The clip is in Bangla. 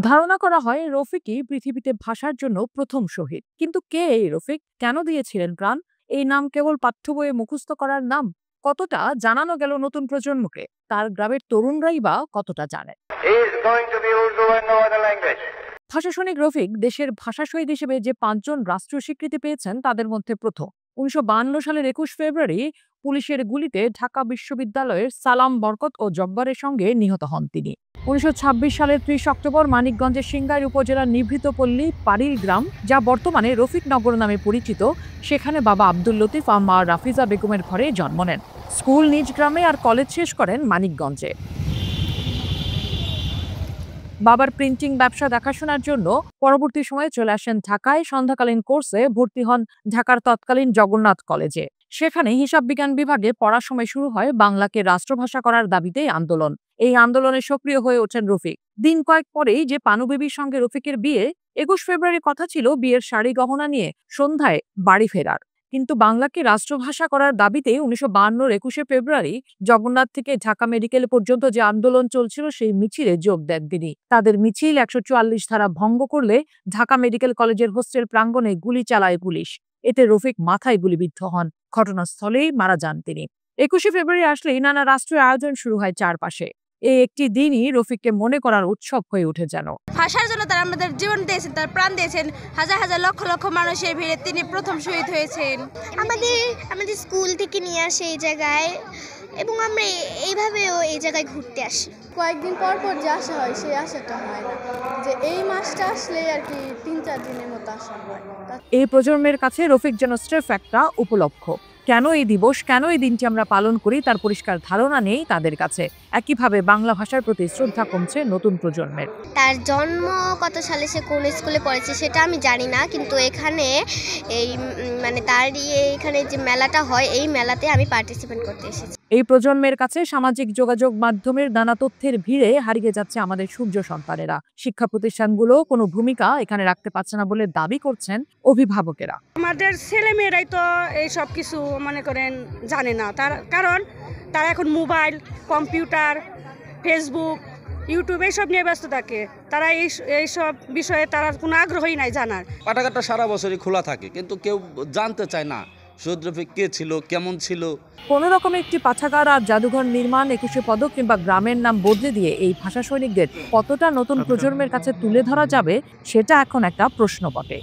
ধারণা করা হয় রফিকই পৃথিবীতে ভাষার জন্য প্রথম শহীদ। কিন্তু কে এই রফিক, কেন দিয়েছিলেন প্রাণ? এই নাম কেবল পাঠ্য বইয়ে মুখস্থ করার নাম? কতটা জানানো গেল নতুন প্রজন্মকে? তার গ্রামের তরুণরাই বা কতটা জানে? ভাষাসৈনিক রফিক দেশের ভাষা শহীদ হিসেবে যে 5 জন রাষ্ট্রীয় স্বীকৃতি পেয়েছেন তাদের মধ্যে প্রথম। 1952 সালের 21 ফেব্রুয়ারি পুলিশের গুলিতে ঢাকা বিশ্ববিদ্যালয়ের সালাম, বরকত ও জব্বারের সঙ্গে নিহত হন তিনি। 1926 সালের 30 অক্টোবর মানিকগঞ্জের সিংগাইর উপজেলার নিভৃতপল্লী পাড়ির গ্রাম, যা বর্তমানে রফিকনগর নামে পরিচিত, সেখানে বাবা আব্দুল লতিফ আর মা রাফিজা বেগমের ঘরে জন্ম নেন। স্কুল নিজ গ্রামে আর কলেজ শেষ করেন মানিকগঞ্জে। বাবার প্রিন্টিং ব্যবসা দেখাশোনার জন্য পরবর্তী সময়ে চলে আসেন ঢাকায়। সন্ধ্যাকালীন কোর্সে ভর্তি হন ঢাকার তৎকালীন জগন্নাথ কলেজে। সেখানে হিসাব বিজ্ঞান বিভাগে পড়ার সময় শুরু হয় বাংলাকে রাষ্ট্রভাষা করার দাবিতে আন্দোলন। এই আন্দোলনে সক্রিয় হয়ে ওঠেন রফিক। দিন কয়েক পরেই যে পানুবেবির সঙ্গে রফিকের বিয়ে, 21 ফেব্রুয়ারি কথা ছিল বিয়ের শাড়ি গহনা নিয়ে সন্ধ্যায় বাড়ি ফেরার। কিন্তু বাংলাকে রাষ্ট্রভাষা করার দাবিতে 1952-র 21শে ফেব্রুয়ারি জগন্নাথ থেকে ঢাকা মেডিকেল পর্যন্ত যে আন্দোলন চলছিল সেই মিছিলে যোগ দেন তিনি। তাদের মিছিল 144 ধারা ভঙ্গ করলে ঢাকা মেডিকেল কলেজের হোস্টেল প্রাঙ্গণে গুলি চালায় পুলিশ। এতে রফিক মাথায় গুলিবিদ্ধ হন, ঘটনাস্থলেই মারা যান তিনি। 21শে ফেব্রুয়ারি আসলেই নানা রাষ্ট্রীয় আয়োজন শুরু হয় চারপাশে। এই একটি দিনই রফিককে মনে করার উৎসব হয়ে ওঠে যেন। ভাষার জন্য তারা আমাদের জীবন দিয়েছেন, তার প্রাণ দিয়েছেন। হাজার হাজার লক্ষ লক্ষ মানুষের ভিড়ে তিনি প্রথম শহীদ হয়েছেন। আমাদের স্কুল থেকে নিয়ে আসে এই জায়গায়, এবং আমরা এইভাবেও এই জায়গায় ঘুরতে আসি। কয়েকদিন পর পর যে আসা হয় সেই আশাটা হয় না, যে এই মাসটা আসলে আর কি 3-4 দিনের মতো আসা হয়। এই প্রজন্মের কাছে রফিক যেন স্রেফ একটা উপলক্ষ। কেন এই দিবস, কেন এই দিনটি আমরা পালন করি তার পরিষ্কার ধারণা নেই তাদের কাছে। একইভাবে বাংলা ভাষার প্রতি শ্রদ্ধা কমছে নতুন প্রজন্মের। তার জন্ম কত সালে, সে কোন স্কুলে পড়েছে সেটা আমি জানি না, কিন্তু এখানে এই তার এখানে যে মেলাটা হয়, এই মেলাতে আমি পার্টিসিপেট করতে এসেছি। এই প্রজন্মের কাছে সামাজিক যোগাযোগ মাধ্যমের নানা তথ্যের ভিড়ে হারিয়ে যাচ্ছে আমাদের সূর্য সন্তানেরা। শিক্ষা প্রতিষ্ঠানগুলো কোনো ভূমিকা এখানে রাখতে পারছে না বলে দাবি করছেন অভিভাবকেরা। আমাদের ছেলেমেয়েরাই তো এই সব কিছু মনে করেন জানে না, কারণ তারা এখন মোবাইল, কম্পিউটার, ফেসবুক, ইউটিউব এইসব নিয়ে ব্যস্ত থাকে। তারা এইসব বিষয়ে তারা কোনো আগ্রহই নাই জানার। পাঠাগারটা সারা বছরই খোলা থাকে, কিন্তু কেউ জানতে চায় না শহীদ রফিক কে ছিল, কেমন ছিল। কোনো রকমের একটি পাঠাগার আর জাদুঘর নির্মাণ, 21শে পদক কিংবা গ্রামের নাম বদলে দিয়ে এই ভাষা সৈনিকদের কতটা নতুন প্রজন্মের কাছে তুলে ধরা যাবে, সেটা এখন একটা প্রশ্ন বটে।